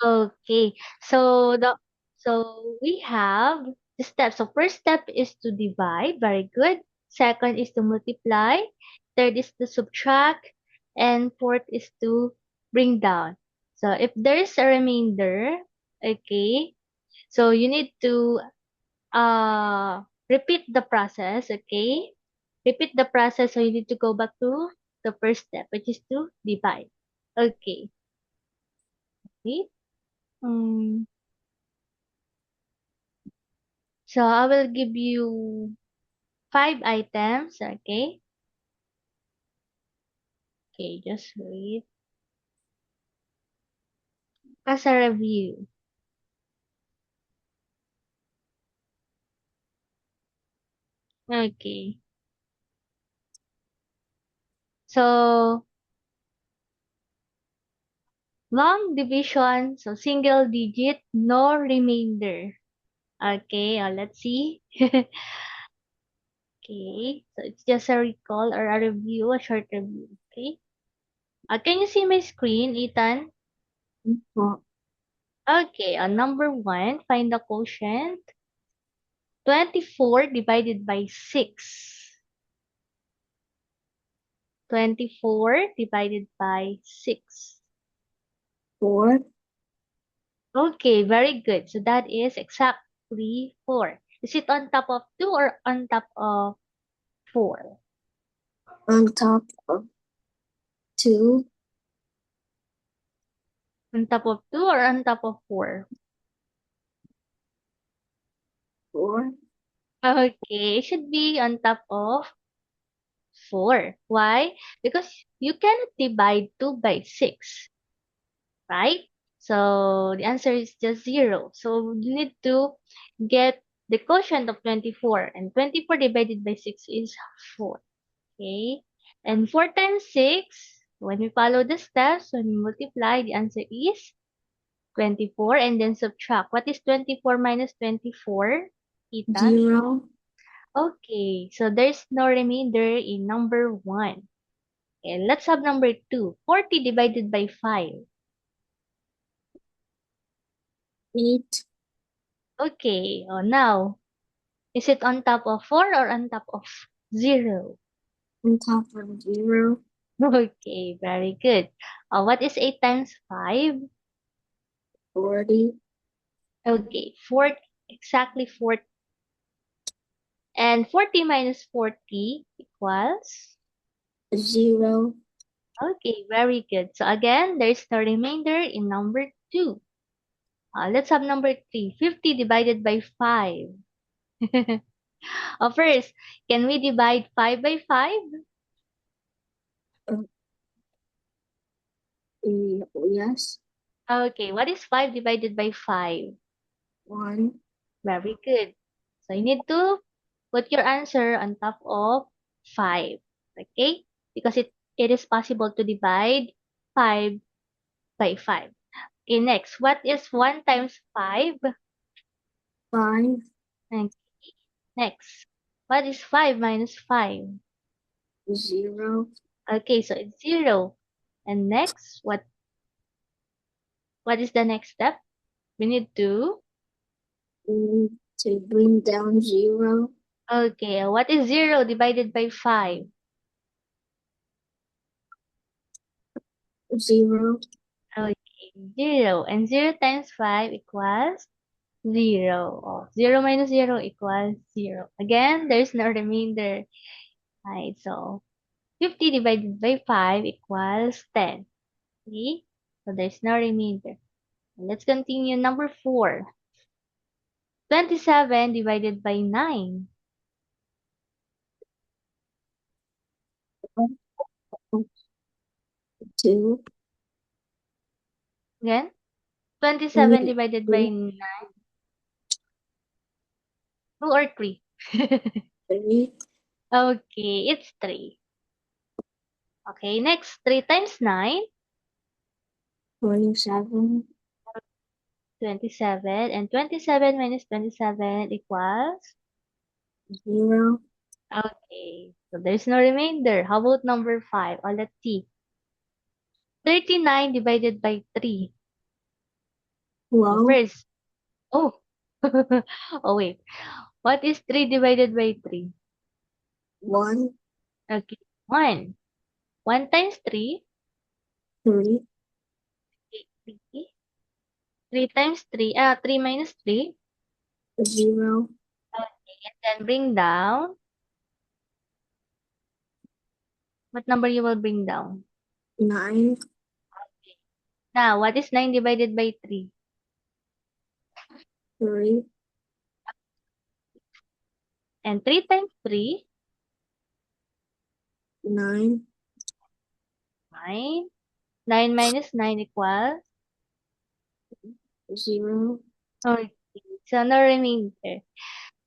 Okay. So we have the steps. So first step is to divide. Very good. Second is to multiply. Third is to subtract. And fourth is to bring down. So if there is a remainder, okay, so you need to repeat the process, okay? Repeat the process, so you need to go back to the first step, which is to divide. Okay. Okay. Um, so I will give you 5 items, okay? Okay, just wait. As a review. Okay. So long division, so single digit, no remainder. Okay, let's see. Okay, so it's just a recall or a review, a short review. Okay. Can you see my screen, Ethan? Po. Okay, on number 1, find the quotient. 24 divided by 6. 24 divided by 6. 4. Okay, very good. So that is exactly 4. Is it on top of 2 or on top of 4? On top of 2. On top of 2 or on top of 4? 4. Okay, it should be on top of 4. Why? Because you cannot divide 2 by 6, right? So the answer is just 0. So you need to get the quotient of 24. And 24 divided by 6 is 4. Okay? And 4 times 6, when we follow the steps, when we multiply, the answer is 24. And then subtract. What is 24 minus 24? Ethan? 0. Okay, so there's no remainder in number 1. Okay, let's have number 2. 40 divided by 5. 8. Okay, now, is it on top of 4 or on top of 0? On top of 0. Okay, very good. What is 8 times 5? 40. Okay, 40, exactly 40. And 40 minus 40 equals? 0. Okay, very good. So again, there's no remainder in number 2. Let's have number 3. 50 divided by 5. First, can we divide 5 by 5? Uh, yes. Okay, what is 5 divided by 5? 1. Very good. So you need to put your answer on top of 5. Okay? Because it is possible to divide 5 by 5. Okay, next. What is 1 times 5? 5. Okay, next. What is 5 minus 5? 0. Okay, so it's 0. And next, what is the next step? We need to, We need to bring down 0. okay, what is 0 divided by 5? 0. Okay, 0. And 0 times 5 equals 0. Oh, 0 minus 0 equals 0. Again, there's no remainder. Right, so 50 divided by 5 equals 10. Okay, so there's no remainder. Let's continue. Number 4. 27 divided by 9. 2. Again, 27 3. divided by 9. 2 or 3? 3. Okay, it's 3. Okay, next, 3 times 9, 27. 27. And 27 minus 27 equals? 0. Okay, so there's no remainder. How about number 5? Let's see. 39 divided by 3. 12. First, oh, oh wait. What is 3 divided by 3? 1. Okay, 1. 1 times 3, 3. 3. 3 times 3, 3 minus 3. 0. Okay, and then bring down. What number you will bring down? 9. Okay. Now, what is 9 divided by 3? 3. And 3 times 3, 9. 9. 9 minus 9 equals? 0. Okay, so no remainder.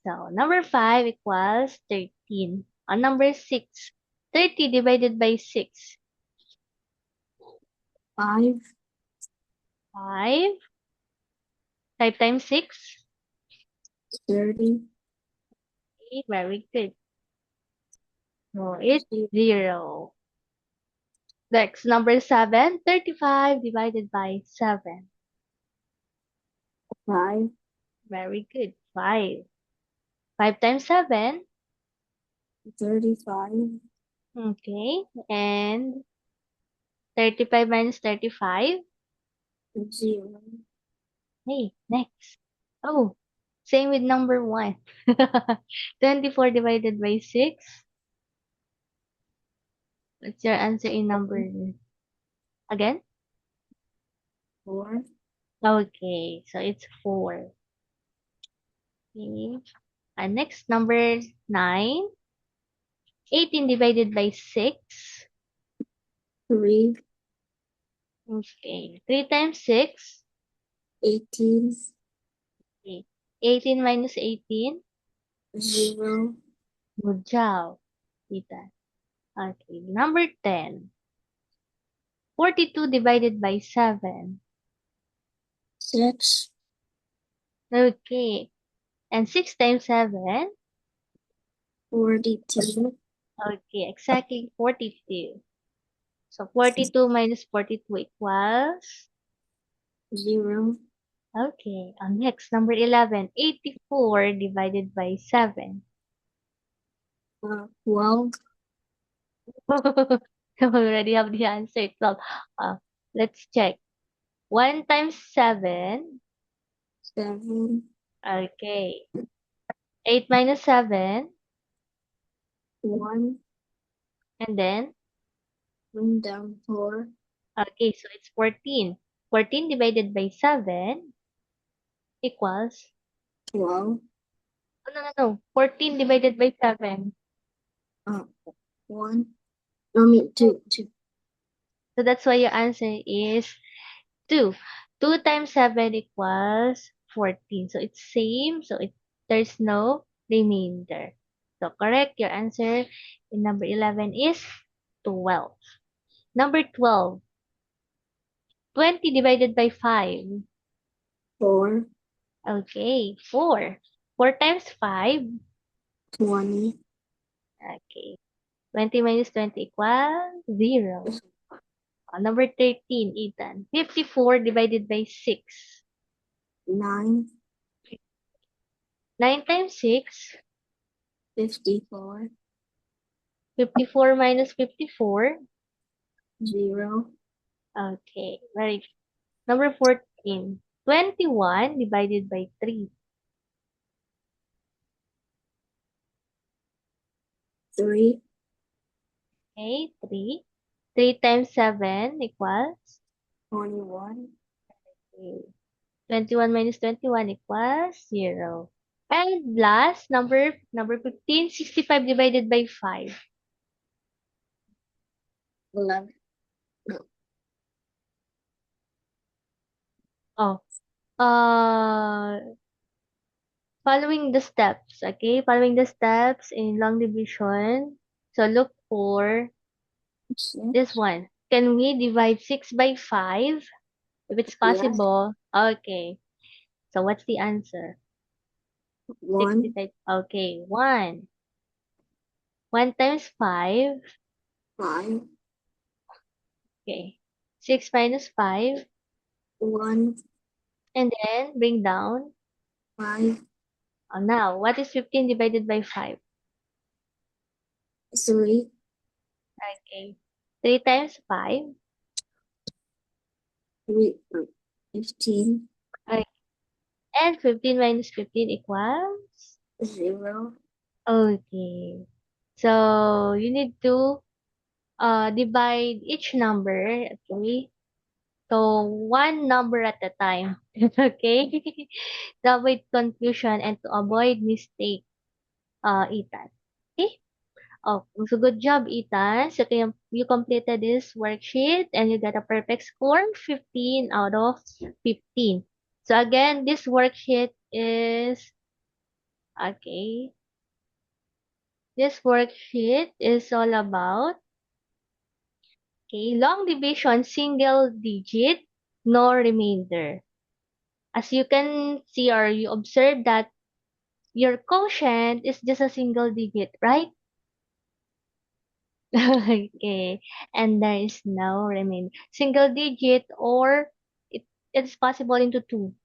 So, number 5 equals 13. On number 6, 30 divided by 6. 5. 5. 5 times 6? 30. Okay, very good. So, it's 0. Next, number 7, 35 divided by 7. 5. Very good. 5. 5 times 7. 35. Okay. And 35 minus 35. 0. Hey, next. Oh, same with number 1. 24 divided by 6. What's your answer in number again? 4. Okay, so it's 4. Okay. And next, number 9. 18 divided by 6. 3. Okay. 3 times 6. 18. Okay. 18 minus 18. 0. Good job. Tita. Okay. Number 10. 42 divided by 7. 6. Okay. And 6 times 7. 42. Okay. Exactly 42. So 42 minus 42 equals. 0. Okay. Next, number 11. 84 divided by 7. 12. I already have the answer. 12. Let's check. 1 times 7. 7. Okay. 8 minus 7. 1. And then, Bring down 4. okay, so it's 14. 14 divided by 7 equals, 12. no. 14 divided by 7. 1. I mean, 2. 2. So that's why your answer is 2. 2 times 7 equals 14. So it's same. So there's no remainder. So correct. Your answer in number 11 is 12. Number 12. 20 divided by 5. 4. Okay. 4. 4 times 5. 20. Okay. 20 minus 20 equals 0. Number 13, Ethan. 54 divided by 6. 9. 9 times 6. 54. 54 minus 54. 0. Okay, very good. Number 14. 21 divided by 3. 3. Okay, 3. 3 times 7 equals? 21. Okay. 21 minus 21 equals 0. And last, number 15, 65 divided by 5. 11. Oh, uh, following the steps, okay? Following the steps in long division. So look for this 6. one. Can we divide 6 by 5? If it's Yes. possible. Okay. So what's the answer? 6 1. divided. Okay, 1. 1 times 5. 5. Okay. 6 minus 5. 1. And then bring down. 5, Now, what is 15 divided by 5? 3, Okay. 3 times 5. 3, 15, Okay. And 15 minus 15 equals? 0. Okay. So, you need to divide each number, okay? So, one number at a time, okay? To avoid confusion and to avoid mistake, Ethan. Okay? Oh, so good job, Ethan. So, you completed this worksheet and you got a perfect score, 15 out of 15. So, again, this worksheet is, okay, this worksheet is all about, okay, long division, single digit, no remainder. As you can see or you observe that your quotient is just a single digit, right? Okay. And there is no remainder. Single digit or it's possible into two.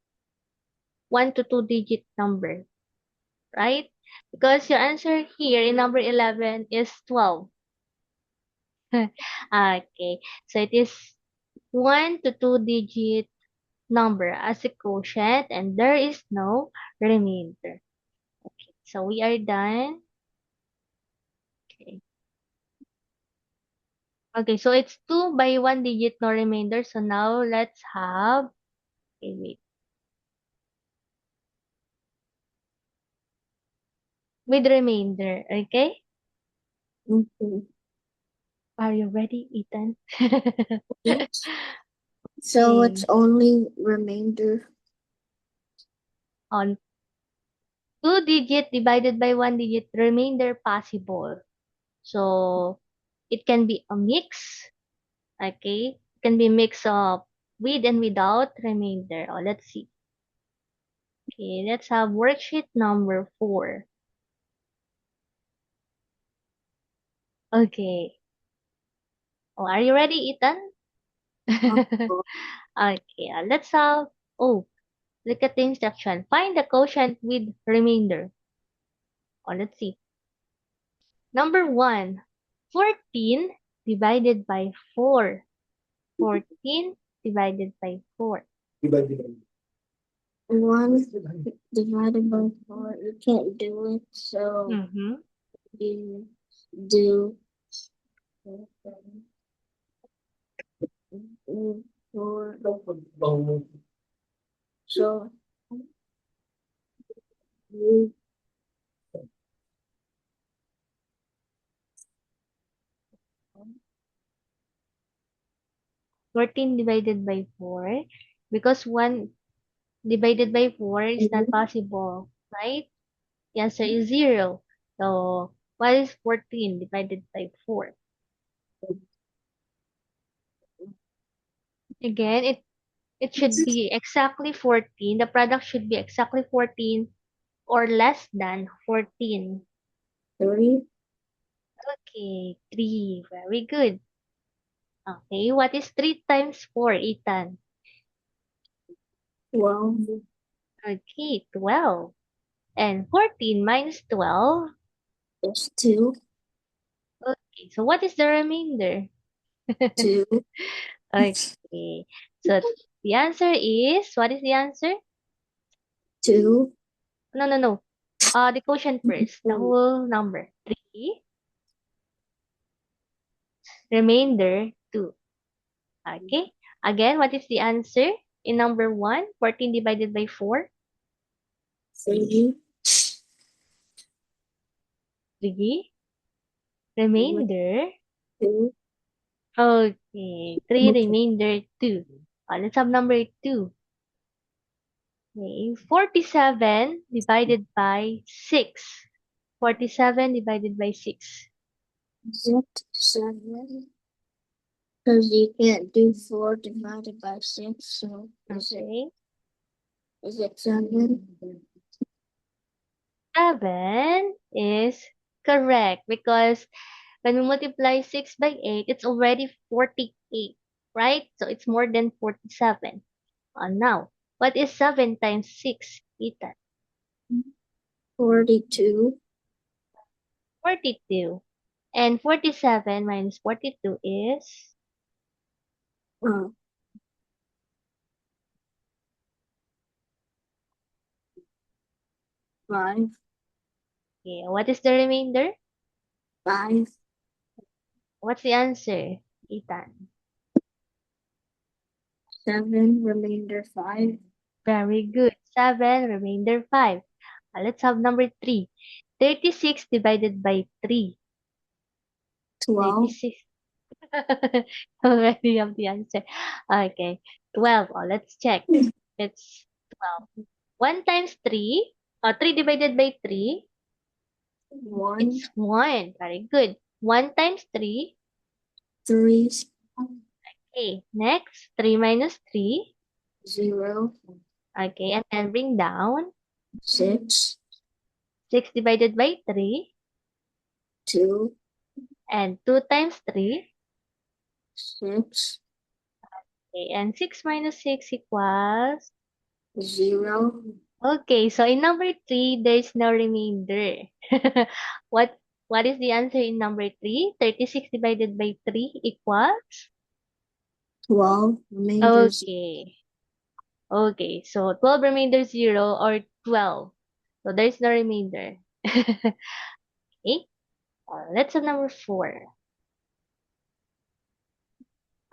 1 to 2 digit number, right? Because your answer here in number 11 is 12. Okay. So it is 1 to 2 digit number as a quotient and there is no remainder. Okay. So we are done. Okay. Okay, so it's 2 by 1 digit, no remainder. So now let's have, okay, wait, with remainder, okay? Okay. Are you ready, Ethan? Yes. So it's Okay. only remainder. On 2 digit divided by 1 digit, remainder possible. So it can be a mix, okay? It can be mix of with and without remainder. Oh, let's see. Okay, let's have worksheet number 4. Okay. Oh, are you ready, Ethan? Oh, Okay, let's have, oh, look at the instruction. Find the quotient with remainder. Oh, let's see. Number 1, 14 divided by 4. 14 divided by 4. 1 divided by 4, you can't do it, so Mm-hmm. you do 4. So you 14 divided by 4. Because 1 divided by 4 is not possible, right? The answer is 0. So, what is 14 divided by 4? Again, it should be exactly 14. The product should be exactly 14 or less than 14. 3, Okay, 3. Very good. Okay, what is 3 times 4, Ethan? 12, Okay, 12. And 14 minus 12. is 2, Okay, so what is the remainder? 2, Okay, so the answer is, what is the answer? 2, No, no, no. The quotient first, the whole number. 3, remainder 2. Okay, again, what is the answer in number 1? 14 divided by 4? 3, 3. Remainder. 2, Okay, 3 remainder 2. Let's have number 2. Okay, 47 divided by 6. 47 divided by 6. is it 7? Because you can't do 4 divided by 6, so Okay, is it 7? 7 is correct because when we multiply 6 by 8, it's already 48, right? So it's more than 47. Now, What is 7 times 6, Ethan? 42. 42. And 47 minus 42 is? Uh, 5. Okay, what is the remainder? 5. What's the answer, Ethan? 7. Remainder 5. Very good. 7, remainder 5. Let's have number 3. 36 divided by 3. 12. 36. Already have the answer. Okay. 12. Oh, let's check. It's 12. 1 times 3. 3 divided by 3. 1. It's 1. Very good. 1 times 3. 3. Okay. Next, 3 minus 3. 0. Okay. And then bring down. 6. 6 divided by 3. 2. And 2 times 3. 6. Okay. And 6 minus 6 equals? 0. Okay. So in number 3, there's no remainder. What What is the answer in number 3? 36 divided by 3 equals? 12. Remainder 0. Okay. Okay. So 12 remainder 0 or 12. So there's no remainder. Okay. Let's have number 4.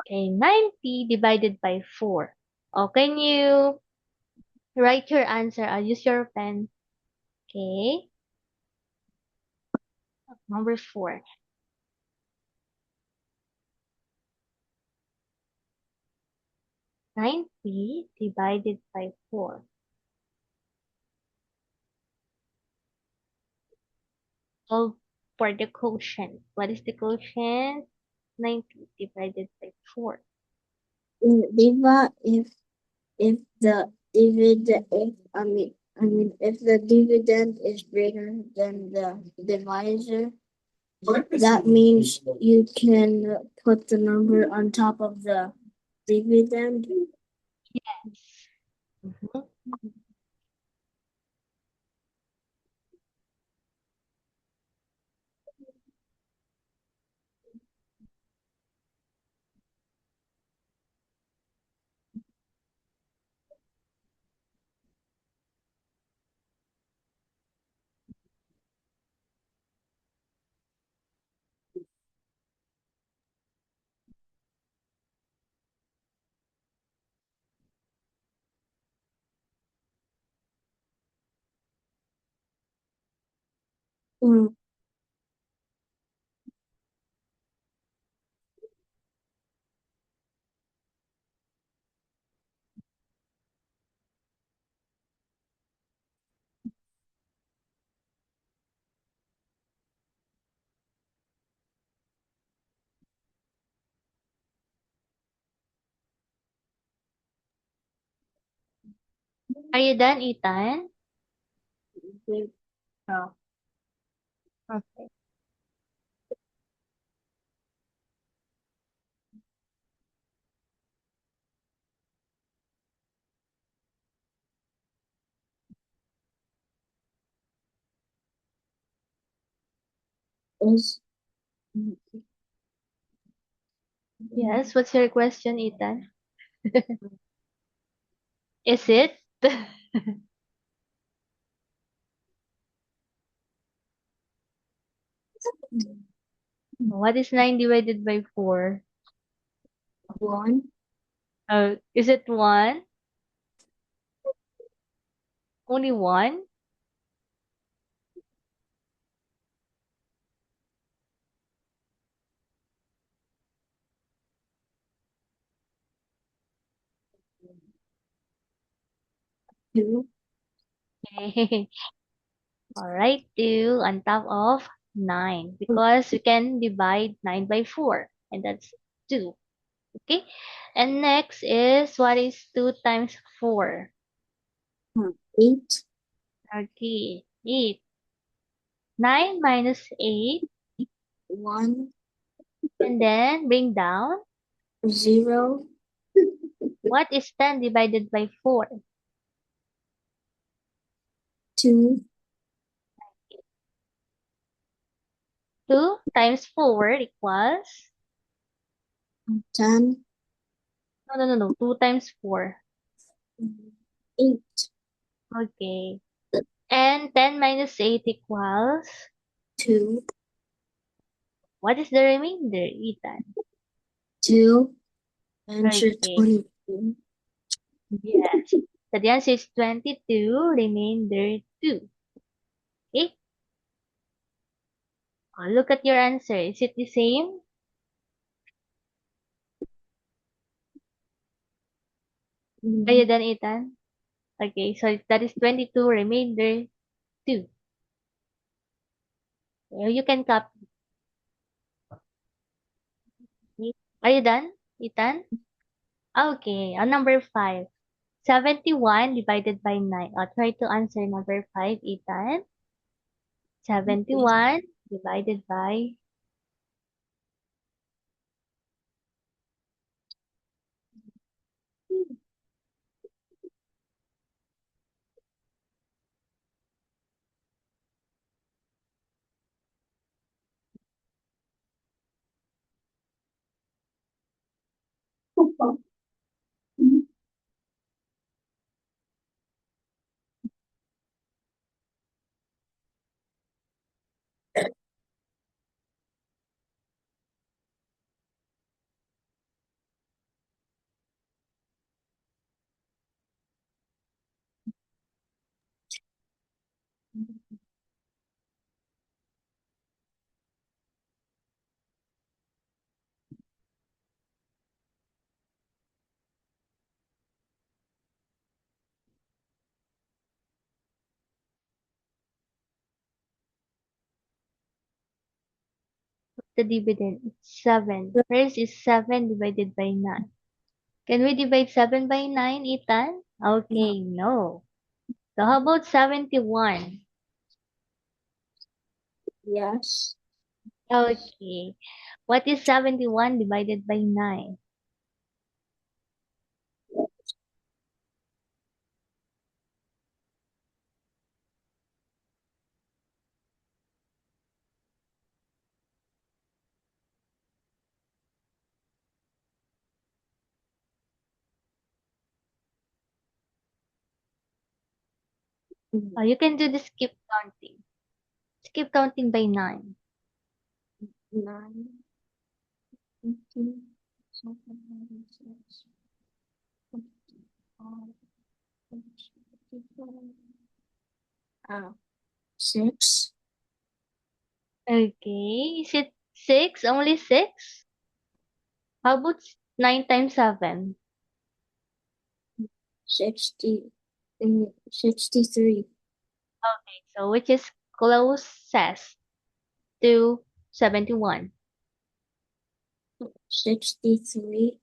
Okay. 90 divided by 4. Oh, can you write your answer? I'll use your pen. Okay. Number 4. 90 divided by 4. Solve for the quotient. What is the quotient? 90 divided by 4. Diva if the dividend if the dividend is greater than the divisor, that means you can put the number on top of the dividend. Yes. Mhm. Mm. Are you done, Ethan? Uh, Okay. is Yes, what's your question, Ethan? Is it? What is 9 divided by 4? 1. Is it 1? Only 1? 2. Okay. Alright, 2 on top of 9. Because we can divide 9 by 4. And that's 2. Okay. And next is, what is 2 times 4? 8. Okay. 8. 9 minus 8. 1. And then bring down. 0. What is 10 divided by 4? 2. 2 times 4 equals? 10. No. 2 times 4. 8. Okay. And 10 minus 8 equals? 2. What is the remainder, Ethan? 2. Answer Okay. 22. Yes. So the answer is 22, remainder 2. Okay. Oh, look at your answer. Is it the same? Are you done, Ethan? Okay, so that is 22, remainder 2. You can copy. Are you done, Ethan? Okay, on number 5. 71 divided by 9. I'll try to answer number 5, Ethan. 71 divided by the dividend. It's 7. First is 7 divided by 9. Can we divide 7 by 9, Ethan? No. Okay, no. So how about 71? Yes. Okay. What is 71 divided by 9? Oh, you can do the skip counting. Skip counting by 9. 9. 18. 6. Okay. Is it 6? Only 6? How about 9 times 7? 60. 63. Okay. So which is closest to 71? 63.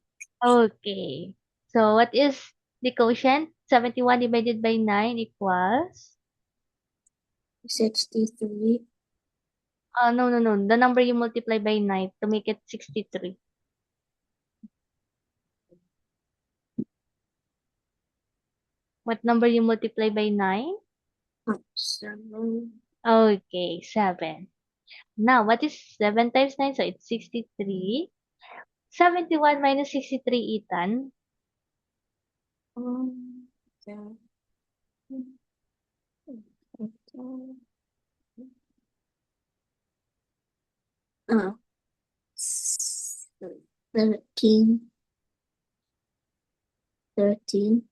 Okay. So what is the quotient? 71 divided by 9 equals? 63. No. The number you multiply by 9 to make it 63. What number you multiply by 9? 7. Okay, 7. Now, what is 7 times 9? So, it's 63. 71 minus 63, Ethan. Yeah. 13. 13.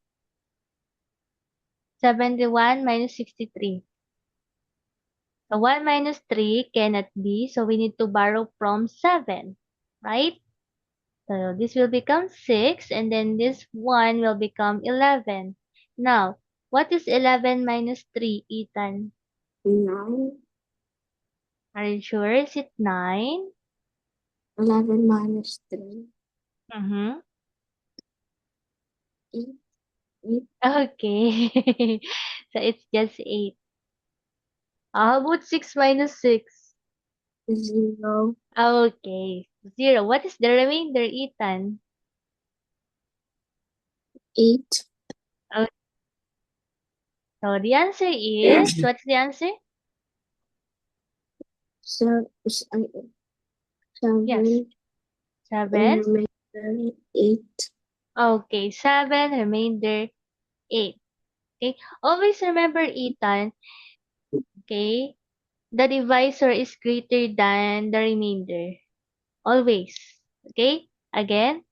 71 minus 63. So, 1 minus 3 cannot be, so we need to borrow from 7, right? So, this will become 6, and then this 1 will become 11. Now, what is 11 minus 3, Ethan? 9. Are you sure? Is it 9? 11 minus 3. Mm-hmm. 8. 8. Okay. So, it's just 8. How about 6 minus 6? 0. Okay. 0. What is the remainder, Ethan? 8. So the answer is, what's the answer? So, Yes, 7. remainder 8. Okay, 7, remainder 8. Okay, always remember, Ethan, okay, the divisor is greater than the remainder. Always. Okay, again,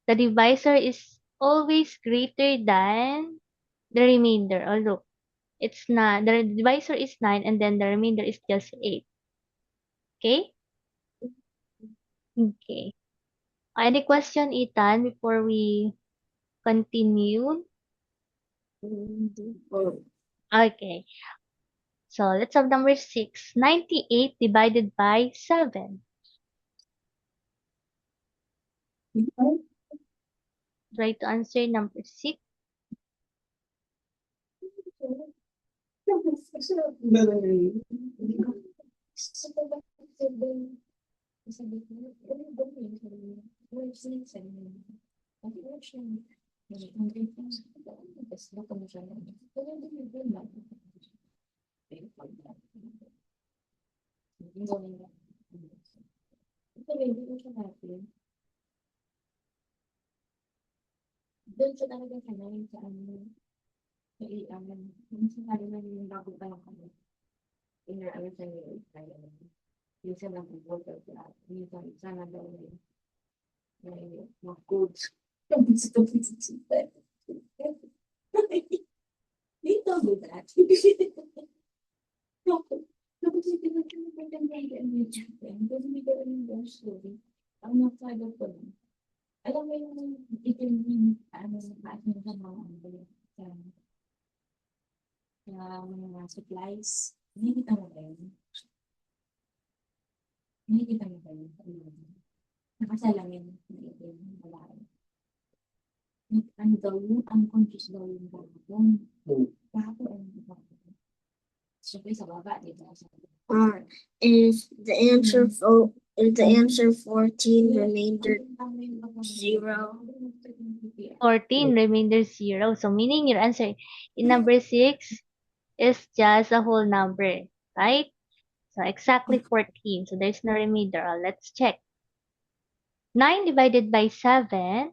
the divisor is always greater than the remainder. Although, it's not, the divisor is 9 and then the remainder is just 8. Okay? Okay. Any question, Ethan, before we continue? Okay. So let's have number 6. 98 divided by 7. Try to answer number 6. Is the answer is the answer 14, remainder 0? 14, remainder 0. So meaning your answer in number 6 is just a whole number, right? So exactly 14. So there's no remainder. Let's check. 9 divided by 7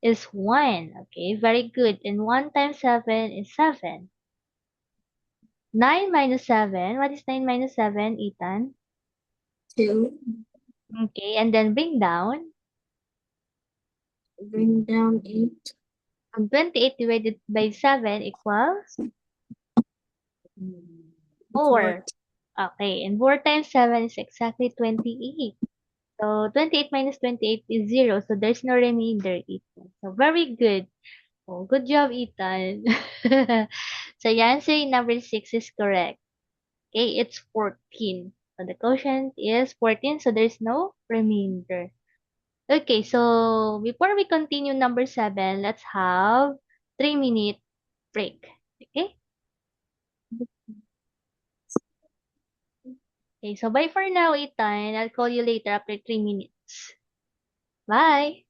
is 1. Okay, very good. And 1 times 7 is 7. 9 minus 7. What is 9 minus 7, Ethan? 2. Okay, and then Bring down 8. 28 divided by 7 equals 4. 4. Okay, and 4 times 7 is exactly 28. So 28 minus 28 is 0. So there's no remainder, Ethan. So very good. Oh, good job, Ethan. So your answer in number 6 is correct. Okay, it's 14. So the quotient is 14, so there's no remainder. Okay, so before we continue number 7, let's have 3-minute break. Okay? Okay, so bye for now, Ethan. I'll call you later after 3 minutes. Bye!